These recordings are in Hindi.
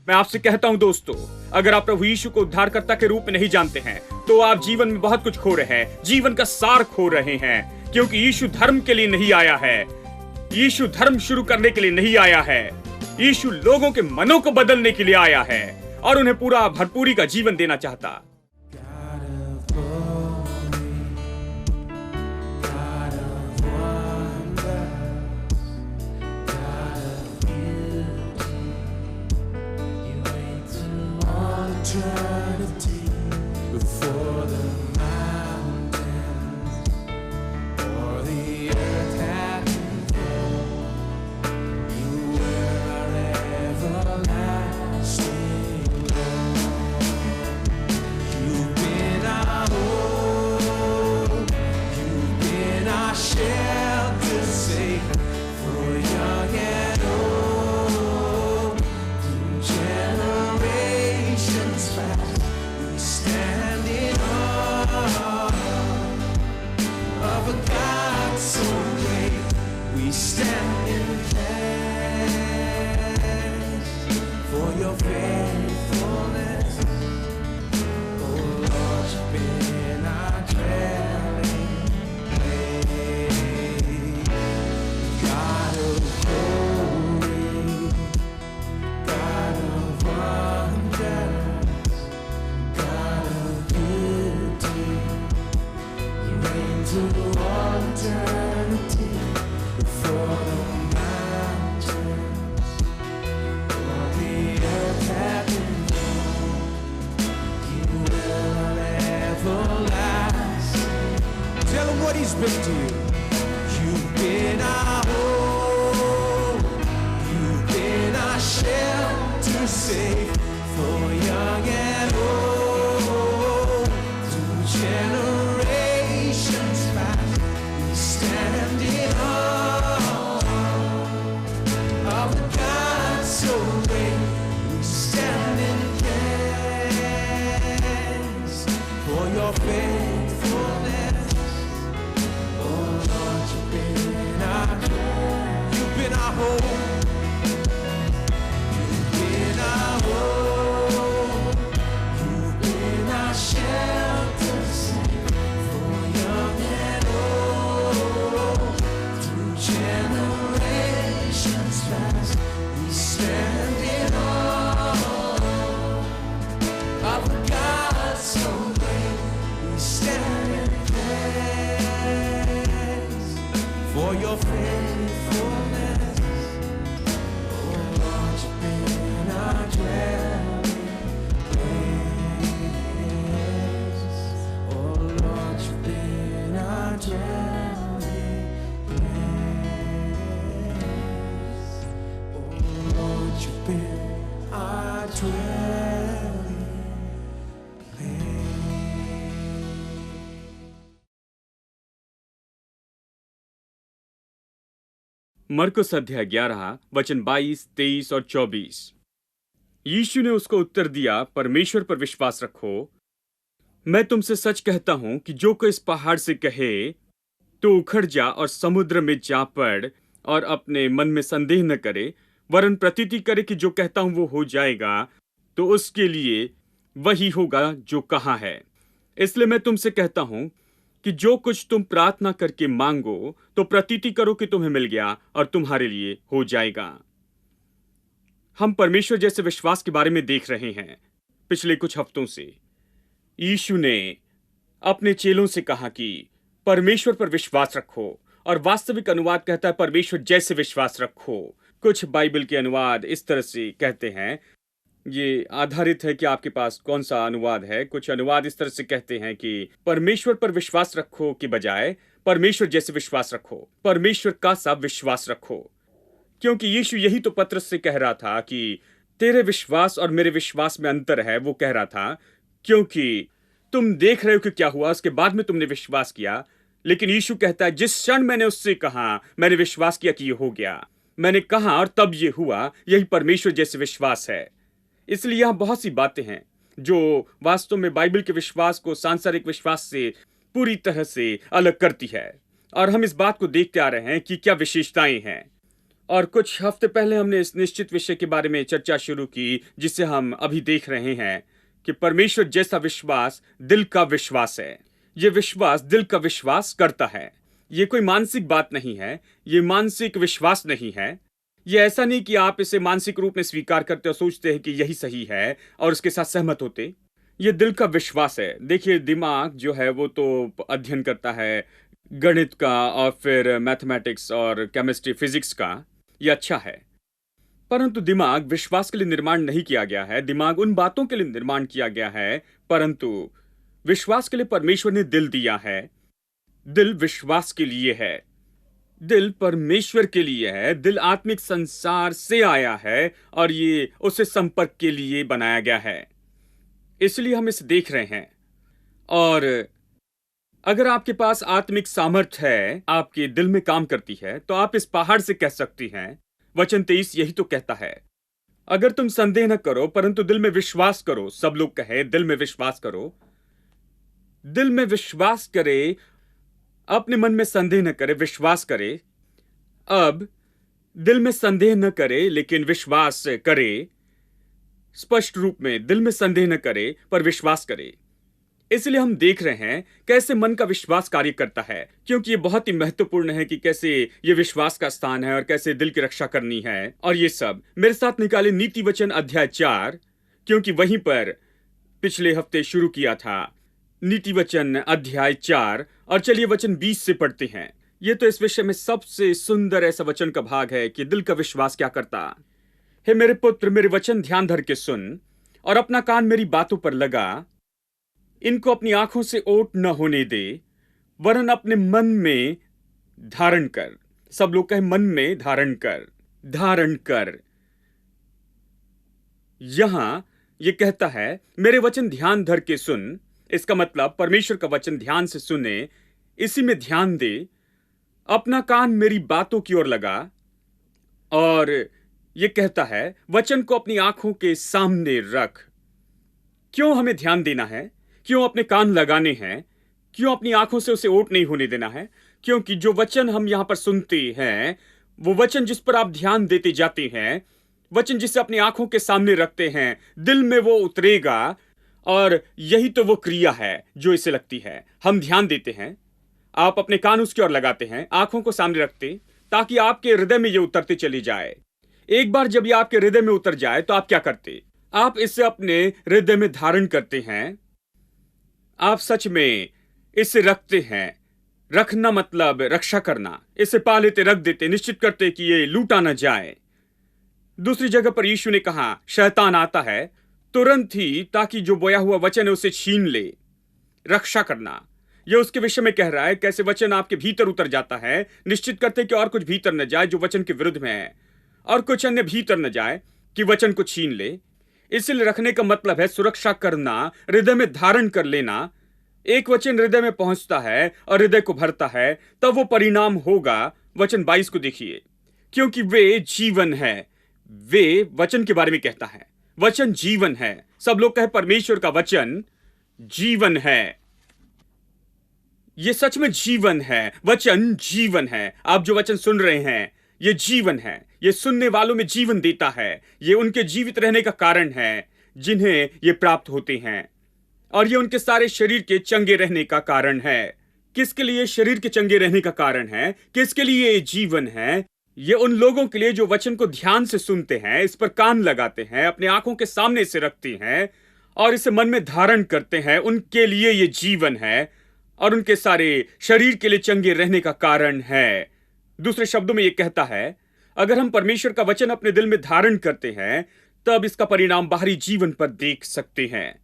मैं आपसे कहता हूं दोस्तों, अगर आप प्रभु यीशु को उद्धारकर्ता के रूप में नहीं जानते हैं तो आप जीवन में बहुत कुछ खो रहे हैं, जीवन का सार खो रहे हैं। क्योंकि यीशु धर्म के लिए नहीं आया है, यीशु धर्म शुरू करने के लिए नहीं आया है। यीशु लोगों के मनों को बदलने के लिए आया है और उन्हें पूरा भरपूरी का जीवन देना चाहता। Eternity before the mountains or the earth had been. You were our everlasting Lord. You've been our hope, you've been our shelter safe for young and old. Through generations past, we stand in awe of a God so great. We stand in thanks for your faithfulness. Oh Lord, you've been our dwelling place. God of glory, God of wonders, God of beauty, you reign through all eternity before the mountains or the earth had been known. You will everlasting. Tell him what he's been to you. You've been our hope, you've been our shelter safe for young and old. Through generations past, we stand in awe of the God so great. We stand in thanks for your faithfulness. Oh Lord, you've been our joy, you've been our hope. You've been our hope, you've been our shelter safe for young and old. Through generations past, we stand in awe of a God so great. We stand in thanks for your faithfulness. Oh Lord, you've been our dwelling place. Oh Lord, you've been our dwelling place. Oh Lord, you've been our dwelling place. मरकुस अध्याय 11 वचन 22, 23 और 24। यीशु ने उसको उत्तर दिया, परमेश्वर पर विश्वास रखो। मैं तुमसे सच कहता हूं कि जो कोई इस पहाड़ से कहे तो उखड़ जा और समुद्र में जा पड़, और अपने मन में संदेह न करे, वरन प्रतीति करे कि जो कहता हूं वो हो जाएगा, तो उसके लिए वही होगा जो कहा है। इसलिए मैं तुमसे कहता हूं कि जो कुछ तुम प्रार्थना करके मांगो तो प्रतीति करो कि तुम्हें मिल गया और तुम्हारे लिए हो जाएगा। हम परमेश्वर जैसे विश्वास के बारे में देख रहे हैं। पिछले कुछ हफ्तों से यीशु ने अपने चेलों से कहा कि परमेश्वर पर विश्वास रखो, और वास्तविक अनुवाद कहता है परमेश्वर जैसे विश्वास रखो। कुछ बाइबल के अनुवाद इस तरह से कहते हैं, ये आधारित है कि आपके पास कौन सा अनुवाद है। कुछ अनुवाद इस तरह से कहते हैं कि परमेश्वर पर विश्वास रखो के बजाय परमेश्वर जैसे विश्वास रखो, परमेश्वर का सा विश्वास रखो। क्योंकि यीशु यही तो पतरस से कह रहा था कि तेरे विश्वास और मेरे विश्वास में अंतर है। वो कह रहा था क्योंकि तुम देख रहे हो कि क्या हुआ, उसके बाद में तुमने विश्वास किया। लेकिन यीशु कहता है जिस क्षण मैंने उससे कहा, मैंने विश्वास किया कि ये हो गया। मैंने कहा और तब ये हुआ। यही परमेश्वर जैसे विश्वास है। इसलिए यहां बहुत सी बातें हैं जो वास्तव में बाइबल के विश्वास को सांसारिक विश्वास से पूरी तरह से अलग करती है। और हम इस बात को देखते आ रहे हैं कि क्या विशेषताएं हैं। और कुछ हफ्ते पहले हमने इस निश्चित विषय के बारे में चर्चा शुरू की जिसे हम अभी देख रहे हैं कि परमेश्वर जैसा विश्वास दिल का विश्वास है। यह विश्वास दिल का विश्वास करता है। यह कोई मानसिक बात नहीं है, यह मानसिक विश्वास नहीं है। यह ऐसा नहीं कि आप इसे मानसिक रूप में स्वीकार करते और सोचते हैं कि यही सही है और उसके साथ सहमत होते। यह दिल का विश्वास है। देखिए, दिमाग जो है वो तो अध्ययन करता है गणित का और फिर मैथमेटिक्स और केमिस्ट्री फिजिक्स का। यह अच्छा है, परंतु दिमाग विश्वास के लिए निर्माण नहीं किया गया है। दिमाग उन बातों के लिए निर्माण किया गया है, परंतु विश्वास के लिए परमेश्वर ने दिल दिया है। दिल विश्वास के लिए है, दिल परमेश्वर के लिए है। दिल आत्मिक संसार से आया है और ये उससे संपर्क के लिए बनाया गया है। इसलिए हम इसे देख रहे हैं। और अगर आपके पास आत्मिक सामर्थ्य है, आपके दिल में काम करती है, तो आप इस पहाड़ से कह सकती हैं। वचन 23 यही तो कहता है, अगर तुम संदेह न करो परंतु दिल में विश्वास करो। सब लोग कहे दिल में विश्वास करो। दिल में विश्वास करे, अपने मन में संदेह न करे, विश्वास करे। अब दिल में संदेह न करे लेकिन विश्वास करे। स्पष्ट रूप में दिल में संदेह न करे पर विश्वास करे। इसलिए हम देख रहे हैं कैसे मन का विश्वास कार्य करता है, क्योंकि ये बहुत ही महत्वपूर्ण है कि कैसे ये विश्वास का स्थान है और कैसे दिल की रक्षा करनी है। और ये सब मेरे साथ निकाले नीति वचन अध्याय 4, क्योंकि वहीं पर पिछले हफ्ते शुरू किया था। नीति वचन अध्याय 4 और चलिए वचन 20 से पढ़ते हैं। ये तो इस विषय में सबसे सुंदर ऐसा वचन का भाग है कि दिल का विश्वास क्या करता। हे मेरे पुत्र, मेरे वचन ध्यान धर के सुन और अपना कान मेरी बातों पर लगा। इनको अपनी आंखों से ओट न होने दे, वरन अपने मन में धारण कर। सब लोग कहे मन में धारण कर, धारण कर। यहां ये कहता है मेरे वचन ध्यान धर के सुन। इसका मतलब परमेश्वर का वचन ध्यान से सुने, इसी में ध्यान दे, अपना कान मेरी बातों की ओर लगा। और ये कहता है वचन को अपनी आंखों के सामने रख। क्यों हमें ध्यान देना है? क्यों अपने कान लगाने हैं? क्यों अपनी आंखों से उसे ओट नहीं होने देना है? क्योंकि जो वचन हम यहां पर सुनते हैं, वो वचन जिस पर आप ध्यान देते जाते हैं, वचन जिसे अपनी आंखों के सामने रखते हैं, दिल में वो उतरेगा। और यही तो वो क्रिया है जो इसे लगती है। हम ध्यान देते हैं, आप अपने कान उसकी ओर लगाते हैं, आंखों को सामने रखते, ताकि आपके हृदय में ये उतरते चली जाए। एक बार जब ये आपके हृदय में उतर जाए तो आप क्या करते? आप इसे अपने हृदय में धारण करते हैं। आप सच में इसे रखते हैं। रखना मतलब रक्षा करना। इसे पा लेते, रख देते, निश्चित करते कि ये लूटा न जाए। दूसरी जगह पर यीशु ने कहा शैतान आता है तुरंत ही ताकि जो बोया हुआ वचन है उसे छीन ले। रक्षा करना, यह उसके विषय में कह रहा है कैसे वचन आपके भीतर उतर जाता है, निश्चित करते कि और कुछ भीतर न जाए जो वचन के विरुद्ध में है, और कुछ अन्य भीतर न जाए कि वचन को छीन ले। इसलिए रखने का मतलब है सुरक्षा करना, हृदय में धारण कर लेना। एक वचन हृदय में पहुंचता है और हृदय को भरता है, तब वो परिणाम होगा। वचन 22 को देखिए, क्योंकि वे जीवन है। वे वचन के बारे में कहता है, वचन जीवन है। सब लोग कहे परमेश्वर का वचन जीवन है। ये सच में जीवन है। वचन जीवन है। आप जो वचन सुन रहे हैं ये जीवन है। ये सुनने वालों में जीवन देता है। ये उनके जीवित रहने का कारण है जिन्हें ये प्राप्त होते हैं, और ये उनके सारे शरीर के चंगे रहने का कारण है। किसके लिए शरीर के चंगे रहने का कारण है? किसके लिए ये जीवन है? ये उन लोगों के लिए जो वचन को ध्यान से सुनते हैं, इस पर कान लगाते हैं, अपने आंखों के सामने से रखते हैं और इसे मन में धारण करते हैं। उनके लिए ये जीवन है और उनके सारे शरीर के लिए चंगे रहने का कारण है। दूसरे शब्दों में यह कहता है अगर हम परमेश्वर का वचन अपने दिल में धारण करते हैं तब इसका परिणाम बाहरी जीवन पर देख सकते हैं।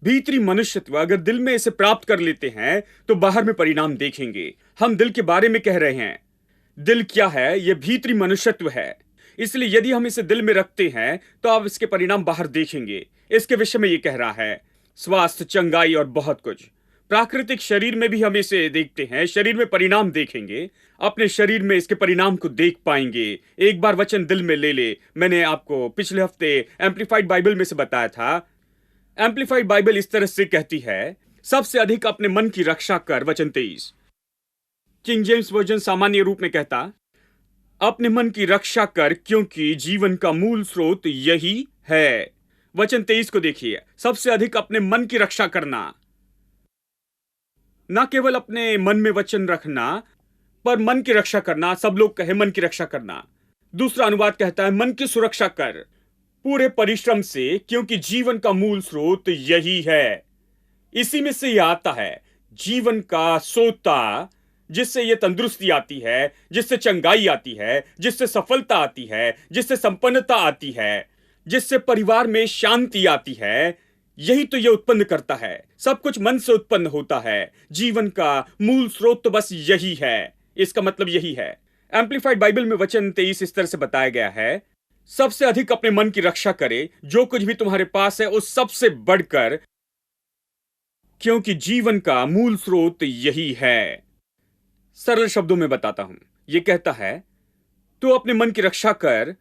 भीतरी मनुष्यत्व अगर दिल में इसे प्राप्त कर लेते हैं तो बाहर में परिणाम देखेंगे। हम दिल के बारे में कह रहे हैं। दिल क्या है? यह भीतरी मनुष्यत्व है। इसलिए यदि हम इसे दिल में रखते हैं तो आप इसके परिणाम बाहर देखेंगे। इसके विषय में यह कह रहा है स्वास्थ्य, चंगाई और बहुत कुछ। प्राकृतिक शरीर में भी हम इसे देखते हैं, शरीर में परिणाम देखेंगे, अपने शरीर में इसके परिणाम को देख पाएंगे। एक बार वचन दिल में ले ले। मैंने आपको पिछले हफ्ते एम्प्लीफाइड बाइबल में से बताया था। एम्प्लीफाइड बाइबल इस तरह से कहती है सबसे अधिक अपने मन की रक्षा कर। वचन 23। किंग जेम्स वर्जन सामान्य रूप में कहता अपने मन की रक्षा कर, क्योंकि जीवन का मूल स्रोत यही है। वचन 23 को देखिए, सबसे अधिक अपने मन की रक्षा करना, ना केवल अपने मन में वचन रखना, पर मन की रक्षा करना। सब लोग कहे मन की रक्षा करना। दूसरा अनुवाद कहता है मन की सुरक्षा कर पूरे परिश्रम से, क्योंकि जीवन का मूल स्रोत यही है। इसी में से यह आता है, जीवन का सोता, जिससे यह तंदुरुस्ती आती है, जिससे चंगाई आती है, जिससे सफलता आती है, जिससे संपन्नता आती है, जिससे परिवार में शांति आती है। यही तो यह उत्पन्न करता है। सब कुछ मन से उत्पन्न होता है। जीवन का मूल स्रोत तो बस यही है। इसका मतलब यही है। एम्प्लीफाइड बाइबल में वचन 23 इस तरह से बताया गया है, सबसे अधिक अपने मन की रक्षा करे, जो कुछ भी तुम्हारे पास है उस सबसे बढ़कर, क्योंकि जीवन का मूल स्रोत यही है। सरल शब्दों में बताता हूं, यह कहता है तो अपने मन की रक्षा कर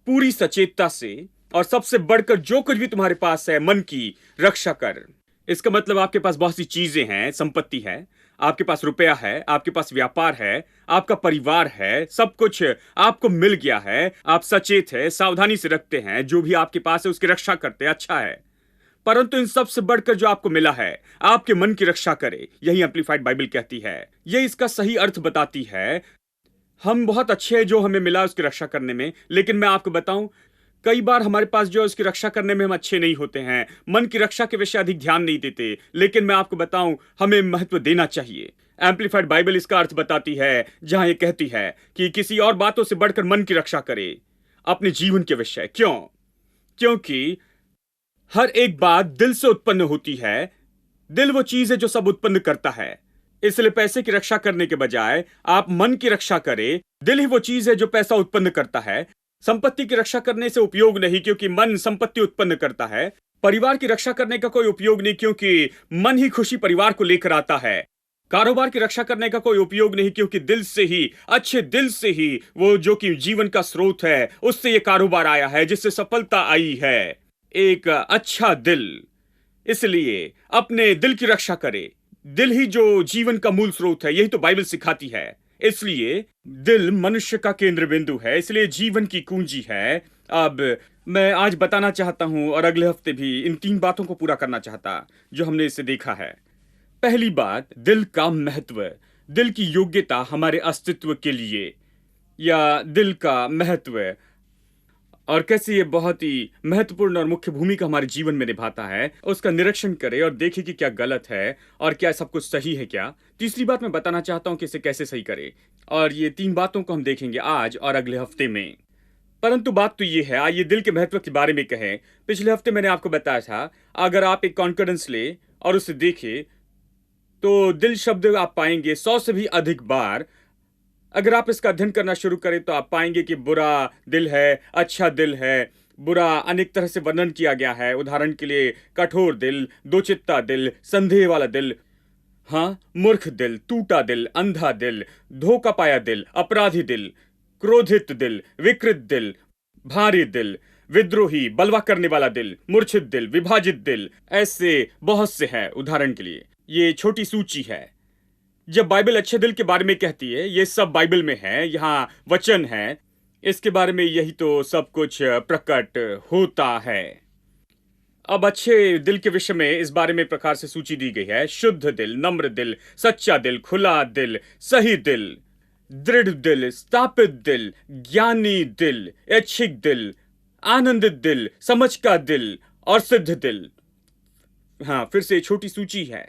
पूरी सचेतता से, और सबसे बढ़कर जो कुछ भी तुम्हारे पास है मन की रक्षा कर। इसका मतलब आपके पास बहुत सी चीजें हैं, संपत्ति है, आपके पास रुपया है, आपके पास व्यापार है, आपका परिवार है, सब कुछ आपको मिल गया है, आप सचेत है, सावधानी से रखते हैं, जो भी आपके पास है उसकी रक्षा करते हैं, अच्छा है। परंतु इन सब से बढ़कर जो आपको मिला है, आपके मन की रक्षा करे। यही एम्प्लीफाइड बाइबल कहती है। यह इसका सही अर्थ बताती है। हम बहुत अच्छे हैं जो हमें मिला उसकी रक्षा करने में, लेकिन मैं आपको बताऊं, कई बार हमारे पास जो है उसकी रक्षा करने में हम अच्छे नहीं होते हैं, मन की रक्षा के विषय अधिक ध्यान नहीं देते। लेकिन मैं आपको बताऊं, हमें महत्व देना चाहिए। एम्प्लीफाइड बाइबल इसका अर्थ बताती है, जहां यह कहती है कि किसी और बातों से बढ़कर मन की रक्षा करे अपने जीवन के विषय। क्यों? क्योंकि हर एक बात दिल से उत्पन्न होती है। दिल वो चीज है जो सब उत्पन्न करता है। इसलिए पैसे की रक्षा करने के बजाय आप मन की रक्षा करें। दिल ही वो चीज है जो पैसा उत्पन्न करता है। संपत्ति की रक्षा करने से उपयोग नहीं, क्योंकि मन संपत्ति उत्पन्न करता है। परिवार की रक्षा करने का कोई उपयोग नहीं, क्योंकि मन ही खुशी परिवार को लेकर आता है। कारोबार की रक्षा करने का कोई उपयोग नहीं, क्योंकि दिल से ही, अच्छे दिल से ही, वो जो कि जीवन का स्रोत है, उससे ये कारोबार आया है, जिससे सफलता आई है। एक अच्छा दिल। इसलिए अपने दिल की रक्षा करे। दिल ही जो जीवन का मूल स्रोत है, यही तो बाइबल सिखाती है। इसलिए दिल मनुष्य का केंद्र बिंदु है, इसलिए जीवन की कुंजी है। अब मैं आज बताना चाहता हूं, और अगले हफ्ते भी इन 3 बातों को पूरा करना चाहता जो हमने इसे देखा है। पहली बात, दिल का महत्व, दिल की योग्यता हमारे अस्तित्व के लिए, या दिल का महत्व, और कैसे ये बहुत ही महत्वपूर्ण और मुख्य भूमिका हमारे जीवन में निभाता है, उसका निरीक्षण करें और देखें कि क्या गलत है और क्या सब कुछ सही है क्या। तीसरी बात मैं बताना चाहता हूं कि इसे कैसे सही करें, और ये 3 बातों को हम देखेंगे आज और अगले हफ्ते में। परंतु बात तो ये है, आइए दिल के महत्व के बारे में कहें। पिछले हफ्ते मैंने आपको बताया था, अगर आप एक कॉन्कर्डेंस ले और उसे देखें तो दिल शब्द आप पाएंगे 100 से भी अधिक बार। अगर आप इसका अध्ययन करना शुरू करें तो आप पाएंगे कि बुरा दिल है, अच्छा दिल है, बुरा अनेक तरह से वर्णन किया गया है। उदाहरण के लिए कठोर दिल, दोचित्ता दिल, संदेह वाला दिल, हाँ, मूर्ख दिल, टूटा दिल, अंधा दिल, धोखा पाया दिल, अपराधी दिल, क्रोधित दिल, विकृत दिल, भारी दिल, विद्रोही, बलवा करने वाला दिल, मूर्छित दिल, विभाजित दिल। ऐसे बहुत से हैं। उदाहरण के लिए ये छोटी सूची है। जब बाइबल अच्छे दिल के बारे में कहती है, ये सब बाइबल में है, यहाँ वचन है, इसके बारे में यही तो सब कुछ प्रकट होता है। अब अच्छे दिल के विषय में इस बारे में प्रकार से सूची दी गई है: शुद्ध दिल, नम्र दिल, सच्चा दिल, खुला दिल, सही दिल, दृढ़ दिल, स्थापित दिल, ज्ञानी दिल, ऐच्छिक दिल, आनंदित दिल, समझ का दिल और सिद्ध दिल। हाँ, फिर से छोटी सूची है।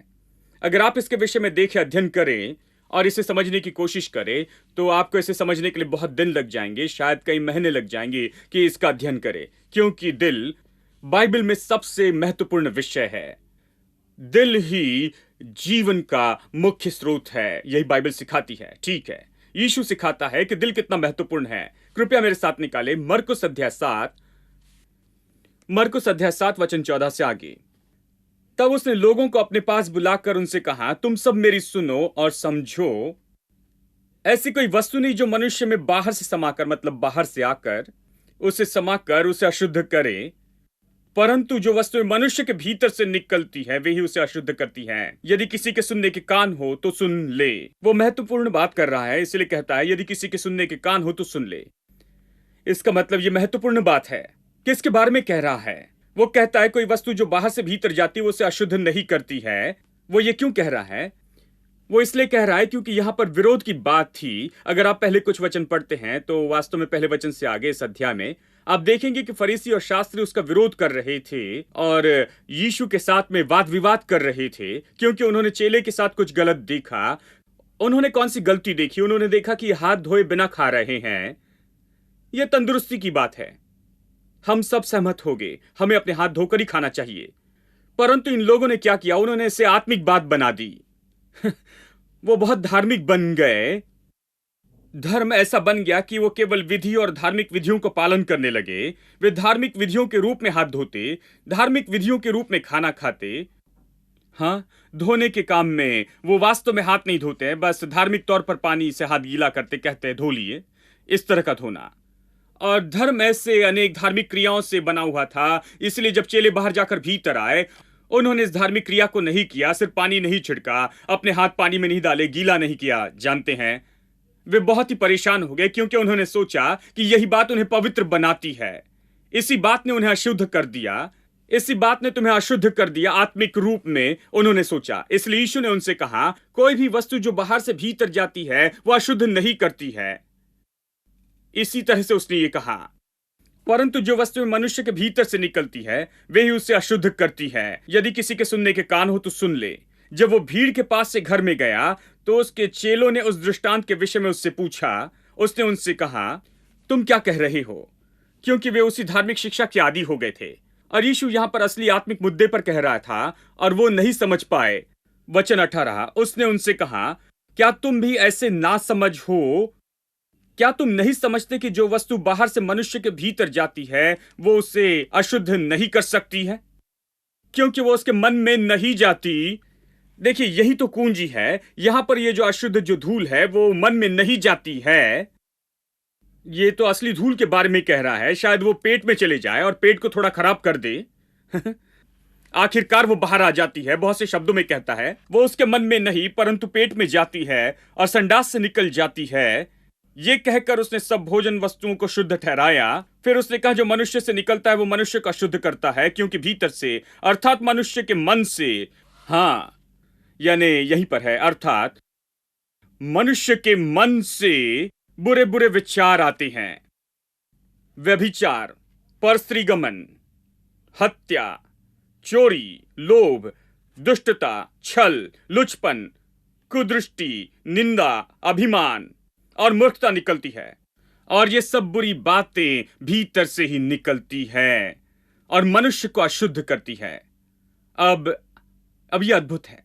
अगर आप इसके विषय में देखें, अध्ययन करें और इसे समझने की कोशिश करें, तो आपको इसे समझने के लिए बहुत दिन लग जाएंगे, शायद कई महीने लग जाएंगे कि इसका अध्ययन करें, क्योंकि दिल बाइबल में सबसे महत्वपूर्ण विषय है। दिल ही जीवन का मुख्य स्रोत है, यही बाइबल सिखाती है। ठीक है, यीशु सिखाता है कि दिल कितना महत्वपूर्ण है। कृपया मेरे साथ निकाले मरकुस अध्याय 7 वचन 14 से आगे। तब उसने लोगों को अपने पास बुलाकर उनसे कहा, तुम सब मेरी सुनो और समझो। ऐसी कोई वस्तु नहीं जो मनुष्य में बाहर से समाकर, मतलब बाहर से आकर उसे समाकर उसे अशुद्ध करे, परंतु जो वस्तुएं मनुष्य के भीतर से निकलती है वे ही उसे अशुद्ध करती हैं। यदि किसी के सुनने के कान हो तो सुन ले। वो महत्वपूर्ण बात कर रहा है, इसलिए कहता है यदि किसी के सुनने के कान हो तो सुन ले। इसका मतलब ये महत्वपूर्ण बात है। किसके बारे में कह रहा है? वो कहता है कोई वस्तु जो बाहर से भीतर जाती है वो उसे अशुद्ध नहीं करती है। वो ये क्यों कह रहा है? वो इसलिए कह रहा है क्योंकि यहां पर विरोध की बात थी। अगर आप पहले कुछ वचन पढ़ते हैं तो वास्तव में पहले वचन से आगे इस अध्याय में आप देखेंगे कि फरीसी और शास्त्री उसका विरोध कर रहे थे और यीशु के साथ में वाद विवाद कर रहे थे क्योंकि उन्होंने चेले के साथ कुछ गलत देखा। उन्होंने कौन सी गलती देखी? उन्होंने देखा कि हाथ धोए बिना खा रहे हैं। यह तंदुरुस्ती की बात है, हम सब सहमत हो गए, हमें अपने हाथ धोकर ही खाना चाहिए। परंतु इन लोगों ने क्या किया? उन्होंने इसे आत्मिक बात बना दी। वो बहुत धार्मिक बन गए। धर्म ऐसा बन गया कि वो केवल विधि और धार्मिक विधियों को पालन करने लगे। वे धार्मिक विधियों के रूप में हाथ धोते, धार्मिक विधियों के रूप में खाना खाते। हाँ, धोने के काम में वो वास्तव में हाथ नहीं धोते हैं, बस धार्मिक तौर पर पानी से हाथ गीला करते, कहते हैं धो लिए, इस तरह का धोना। और धर्म ऐसे अनेक धार्मिक क्रियाओं से बना हुआ था, इसलिए जब चेले बाहर जाकर भीतर आए उन्होंने इस धार्मिक क्रिया को नहीं किया। सिर्फ पानी नहीं छिड़का, अपने हाथ पानी में नहीं डाले, गीला नहीं किया। जानते हैं, वे बहुत ही परेशान हो गए क्योंकि उन्होंने सोचा कि यही बात उन्हें पवित्र बनाती है। इसी बात ने उन्हें अशुद्ध कर दिया। इसी बात ने तुम्हें अशुद्ध कर दिया आत्मिक रूप में, उन्होंने सोचा। इसलिए यीशु ने उनसे कहा कोई भी वस्तु जो बाहर से भीतर जाती है वो अशुद्ध नहीं करती है। इसी तरह से उसने ये कहा, परंतु जो वस्तु मनुष्य के भीतर से निकलती है वे ही उसे अशुद्ध करती है। यदि किसी के सुनने के कान हो तो सुन ले। जब वो भीड़ के पास से घर में गया तो उसके चेलों ने उस दृष्टांत के विषय में उससे पूछा। उसने उनसे कहा तुम क्या कह रहे हो? क्योंकि वे उसी धार्मिक शिक्षा के आदी हो गए थे और यीशु यहां पर असली आत्मिक मुद्दे पर कह रहा था और वो नहीं समझ पाए। वचन 18, उसने उनसे कहा क्या तुम भी ऐसे ना समझ हो? क्या तुम नहीं समझते कि जो वस्तु बाहर से मनुष्य के भीतर जाती है वो उसे अशुद्ध नहीं कर सकती है क्योंकि वो उसके मन में नहीं जाती। देखिए, यही तो कुंजी है। यहां पर ये जो अशुद्ध जो धूल है वो मन में नहीं जाती है। ये तो असली धूल के बारे में कह रहा है। शायद वो पेट में चले जाए और पेट को थोड़ा खराब कर दे। आखिरकार वो बाहर आ जाती है। बहुत से शब्दों में कहता है वो उसके मन में नहीं परंतु पेट में जाती है और संडास से निकल जाती है। ये कहकर उसने सब भोजन वस्तुओं को शुद्ध ठहराया। फिर उसने कहा जो मनुष्य से निकलता है वो मनुष्य को शुद्ध करता है क्योंकि भीतर से अर्थात मनुष्य के मन से, हाँ यानी यहीं पर है, अर्थात मनुष्य के मन से बुरे बुरे विचार आते हैं। व्यभिचार, परस्त्रीगमन, हत्या, चोरी, लोभ, दुष्टता, छल, लुचपन, कुदृष्टि, निंदा, अभिमान और मूर्खता निकलती है। और ये सब बुरी बातें भीतर से ही निकलती है और मनुष्य को अशुद्ध करती है। अब ये अद्भुत है।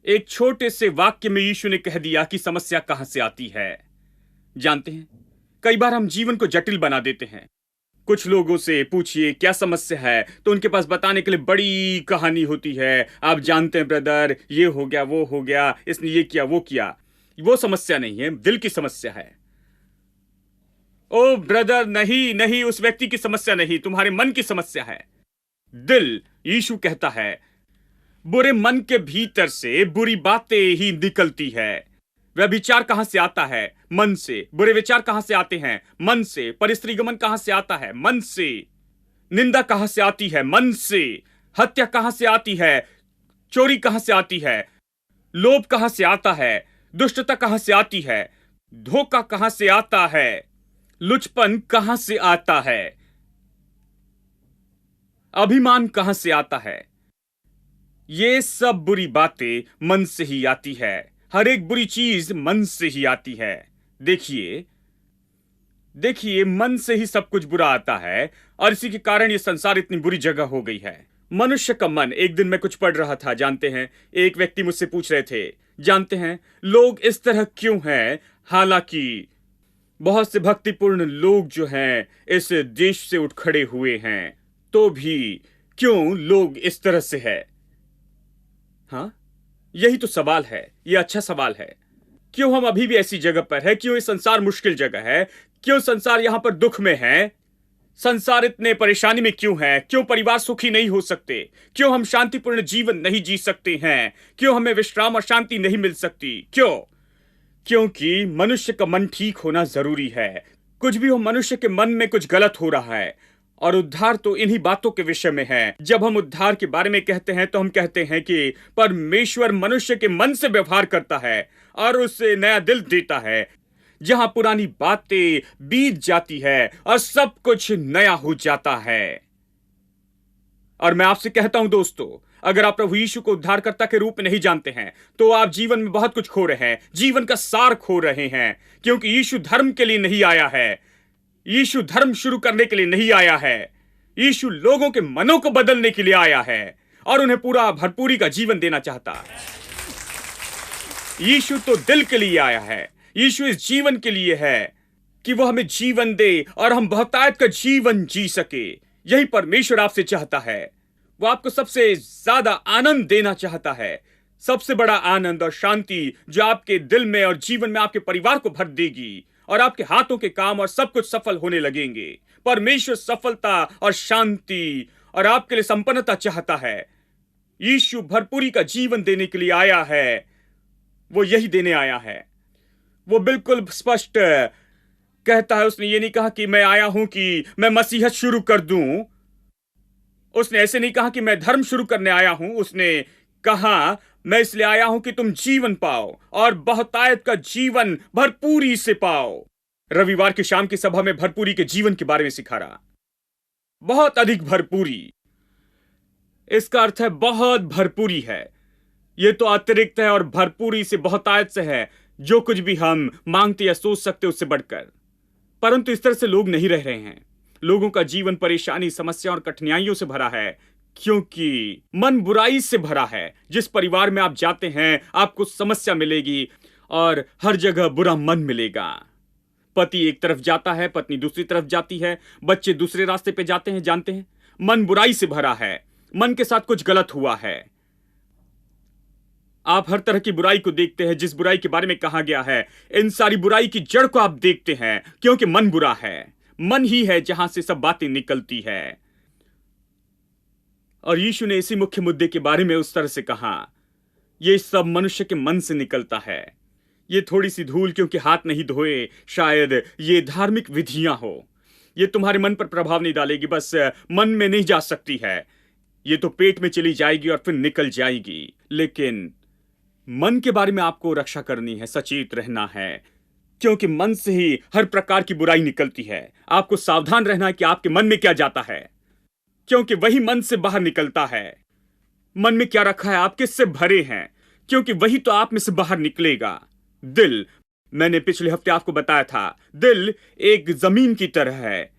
एक छोटे से वाक्य में यीशु ने कह दिया कि समस्या कहां से आती है। जानते हैं, कई बार हम जीवन को जटिल बना देते हैं। कुछ लोगों से पूछिए क्या समस्या है तो उनके पास बताने के लिए बड़ी कहानी होती है। आप जानते हैं ब्रदर, ये हो गया, वो हो गया, इसने ये किया, वो किया। वो समस्या नहीं है, दिल की समस्या है। ओ ब्रदर, नहीं नहीं, उस व्यक्ति की समस्या नहीं, तुम्हारे मन की समस्या है। दिल, यीशु कहता है बुरे मन के भीतर से बुरी बातें ही निकलती है। व्यभिचार कहां से आता है? मन से। बुरे विचार कहां से आते हैं? मन से। परस्त्रीगमन कहां से आता है? मन से। निंदा कहां से आती है? मन से। हत्या कहां से आती है? चोरी कहां से आती है? लोभ कहां से आता है? दुष्टता कहां से आती है? धोखा कहां से आता है? लुचपन कहां से आता है? अभिमान कहां से आता है? ये सब बुरी बातें मन से ही आती है। हर एक बुरी चीज मन से ही आती है। देखिए, मन से ही सब कुछ बुरा आता है और इसी के कारण ये संसार इतनी बुरी जगह हो गई है। मनुष्य का मन, एक दिन मैं कुछ पढ़ रहा था, जानते हैं, एक व्यक्ति मुझसे पूछ रहे थे, जानते हैं लोग इस तरह क्यों हैं? हालांकि बहुत से भक्तिपूर्ण लोग जो हैं इस देश से उठ खड़े हुए हैं, तो भी क्यों लोग इस तरह से है? हाँ, यही तो सवाल है। यह अच्छा सवाल है। क्यों हम अभी भी ऐसी जगह पर है? क्यों ये संसार मुश्किल जगह है? क्यों संसार यहां पर दुख में है? संसार इतने परेशानी में क्यों है? क्यों परिवार सुखी नहीं हो सकते? क्यों हम शांतिपूर्ण जीवन नहीं जी सकते हैं? क्यों हमें विश्राम और शांति नहीं मिल सकती? क्यों? क्योंकि मनुष्य का मन ठीक होना जरूरी है। कुछ भी हो, मनुष्य के मन में कुछ गलत हो रहा है, और उद्धार तो इन्हीं बातों के विषय में है। जब हम उद्धार के बारे में कहते हैं तो हम कहते हैं कि परमेश्वर मनुष्य के मन से व्यवहार करता है और उसे नया दिल देता है, जहां पुरानी बातें बीत जाती है और सब कुछ नया हो जाता है। और मैं आपसे कहता हूं दोस्तों, अगर आप प्रभु यीशु को उद्धारकर्ता के रूप में नहीं जानते हैं तो आप जीवन में बहुत कुछ खो रहे हैं, जीवन का सार खो रहे हैं, क्योंकि यीशु धर्म के लिए नहीं आया है। यीशु धर्म शुरू करने के लिए नहीं आया है। यीशु लोगों के मनों को बदलने के लिए आया है और उन्हें पूरा भरपूरी का जीवन देना चाहता है। यीशु तो दिल के लिए आया है। यीशु इस जीवन के लिए है कि वो हमें जीवन दे और हम बहुतायत का जीवन जी सके। यही परमेश्वर आपसे चाहता है। वो आपको सबसे ज्यादा आनंद देना चाहता है, सबसे बड़ा आनंद और शांति जो आपके दिल में और जीवन में आपके परिवार को भर देगी और आपके हाथों के काम और सब कुछ सफल होने लगेंगे। परमेश्वर सफलता और शांति और आपके लिए संपन्नता चाहता है। यीशु भरपूरी का जीवन देने के लिए आया है। वो यही देने आया है। वो बिल्कुल स्पष्ट कहता है। उसने ये नहीं कहा कि मैं आया हूं कि मैं मसीहत शुरू कर दूं। उसने ऐसे नहीं कहा कि मैं धर्म शुरू करने आया हूं। उसने कहा मैं इसलिए आया हूं कि तुम जीवन पाओ और बहुतायत का जीवन भरपूरी से पाओ। रविवार की शाम की सभा में भरपूरी के जीवन के बारे में सिखा रहा। बहुत अधिक भरपूरी, इसका अर्थ है बहुत भरपूरी है। यह तो अतिरिक्त है और भरपूरी से बहुतायत से है, जो कुछ भी हम मांगते या सोच सकते उससे बढ़कर। परंतु इस तरह से लोग नहीं रह रहे हैं। लोगों का जीवन परेशानी, समस्या और कठिनाइयों से भरा है, क्योंकि मन बुराई से भरा है। जिस परिवार में आप जाते हैं आपको समस्या मिलेगी और हर जगह बुरा मन मिलेगा। पति एक तरफ जाता है, पत्नी दूसरी तरफ जाती है, बच्चे दूसरे रास्ते पे जाते हैं। जानते हैं, मन बुराई से भरा है। मन के साथ कुछ गलत हुआ है। आप हर तरह की बुराई को देखते हैं। जिस बुराई के बारे में कहा गया है, इन सारी बुराई की जड़ को आप देखते हैं, क्योंकि मन बुरा है। मन ही है जहां से सब बातें निकलती है। और यीशु ने इसी मुख्य मुद्दे के बारे में उस तरह से कहा, यह सब मनुष्य के मन से निकलता है। ये थोड़ी सी धूल क्योंकि हाथ नहीं धोए, शायद ये धार्मिक विधियां हो, ये तुम्हारे मन पर प्रभाव नहीं डालेगी, बस मन में नहीं जा सकती है। ये तो पेट में चली जाएगी और फिर निकल जाएगी। लेकिन मन के बारे में आपको रक्षा करनी है, सचेत रहना है, क्योंकि मन से ही हर प्रकार की बुराई निकलती है। आपको सावधान रहना है कि आपके मन में क्या जाता है, क्योंकि वही मन से बाहर निकलता है। मन में क्या रखा है, आप किससे भरे हैं, क्योंकि वही तो आप में से बाहर निकलेगा। दिल, मैंने पिछले हफ्ते आपको बताया था, दिल एक जमीन की तरह है,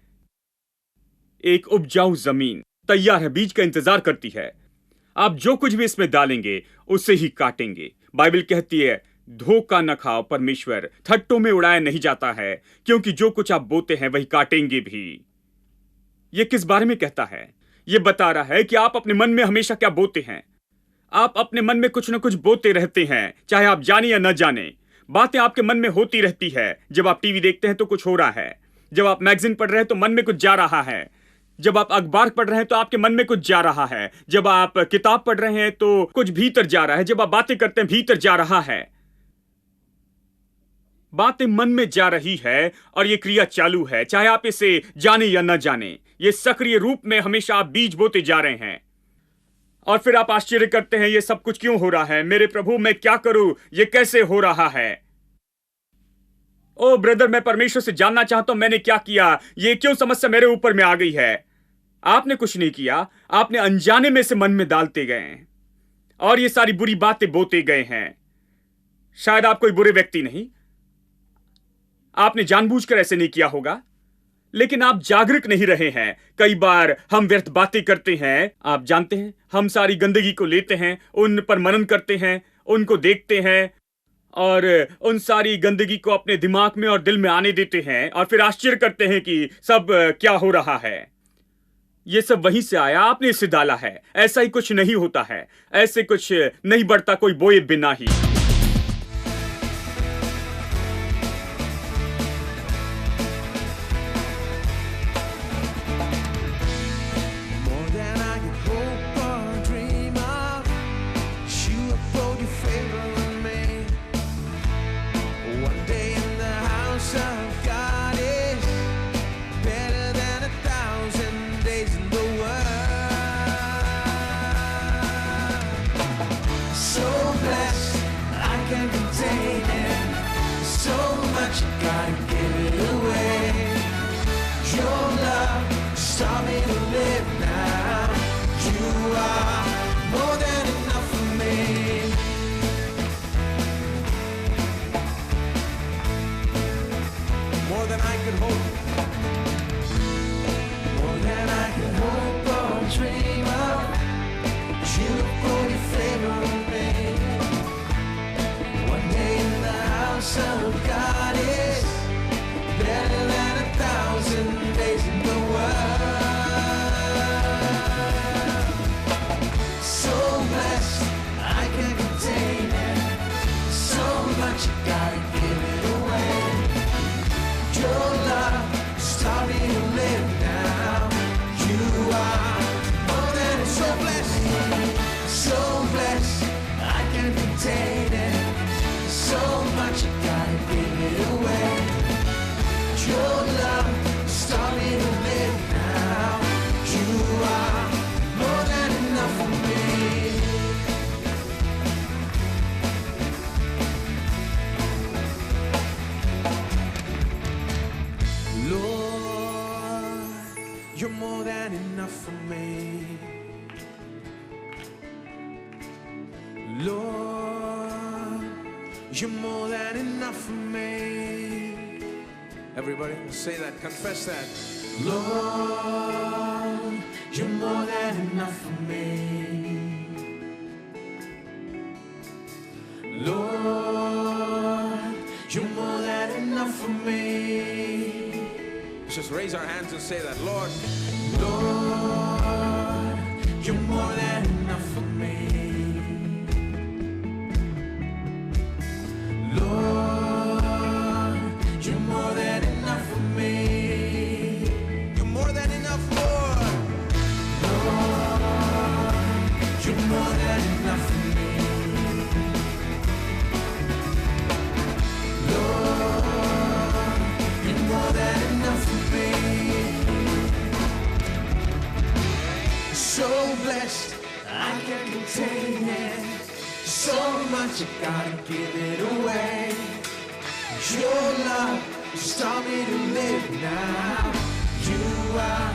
एक उपजाऊ जमीन तैयार है, बीज का इंतजार करती है। आप जो कुछ भी इसमें डालेंगे उसे ही काटेंगे। बाइबल कहती है, धोखा न खाओ, परमेश्वर थट्टों में उड़ाया नहीं जाता है, क्योंकि जो कुछ आप बोते हैं वही काटेंगे भी। यह किस बारे में कहता है? यह बता रहा है कि आप अपने मन में हमेशा क्या बोते हैं। आप अपने मन में कुछ न कुछ बोते रहते हैं, चाहे आप जाने या न जाने। बातें आपके मन में होती रहती है। जब आप टीवी देखते हैं तो कुछ हो रहा है, जब आप मैगजीन पढ़ रहे हैं तो मन में कुछ जा रहा है, जब आप अखबार पढ़ रहे हैं तो आपके मन में कुछ जा रहा है, जब आप किताब पढ़ रहे हैं तो कुछ भीतर जा रहा है, जब आप बातें करते हैं भीतर जा रहा है। बातें मन में जा रही है और ये क्रिया चालू है, चाहे आप इसे जाने या न जाने। ये सक्रिय रूप में हमेशा आप बीज बोते जा रहे हैं और फिर आप आश्चर्य करते हैं, ये सब कुछ क्यों हो रहा है? मेरे प्रभु, मैं क्या करूं? ये कैसे हो रहा है? ओ ब्रदर, मैं परमेश्वर से जानना चाहता हूं, मैंने क्या किया? ये क्यों समस्या मेरे ऊपर में आ गई है? आपने कुछ नहीं किया, आपने अनजाने में से मन में डालते गए हैं और ये सारी बुरी बातें बोते गए हैं। शायद आप कोई बुरे व्यक्ति नहीं, आपने जानबूझकर ऐसे नहीं किया होगा, लेकिन आप जागरूक नहीं रहे हैं। कई बार हम व्यर्थ बातें करते हैं। आप जानते हैं, हम सारी गंदगी को लेते हैं, उन पर मनन करते हैं, उनको देखते हैं और उन सारी गंदगी को अपने दिमाग में और दिल में आने देते हैं और फिर आश्चर्य करते हैं कि सब क्या हो रहा है। ये सब वहीं से आया, आपने इसे डाला है। ऐसा ही कुछ नहीं होता है, ऐसे कुछ नहीं बढ़ता कोई बोए बिना ही। house of God is better than 1,000 days in the world. So blessed, I can't contain it. So much, I gotta give it away. Your love taught me to live now. You are more than enough for me. More than I could hope. More than I could hope or dream of. You put your favor on me. One day in the house of God is better than 1,000 days in the world. So blessed, I can't contain it. So much, I gotta give it away. Your love taught me to live now. You are more than so blessed. So blessed, I can't contain it. So much, I gotta give it away. Your love taught me to live now. You are more than enough for me. Lord, you're more than enough for me. Lord, you're more than enough for me. Everybody, say that, confess that. Lord, you're more than enough for me. Lord, you're more than enough for me. Let's just raise our hands and say that. Lord, Lord, you're more than enough for me. Lord, you're more than enough for me. You're more than enough, Lord. Lord, you're more than enough for me. Lord, you're more than enough for me. So blessed, I can't contain it. So much, I gotta give it away. Your love just taught me to live now. You are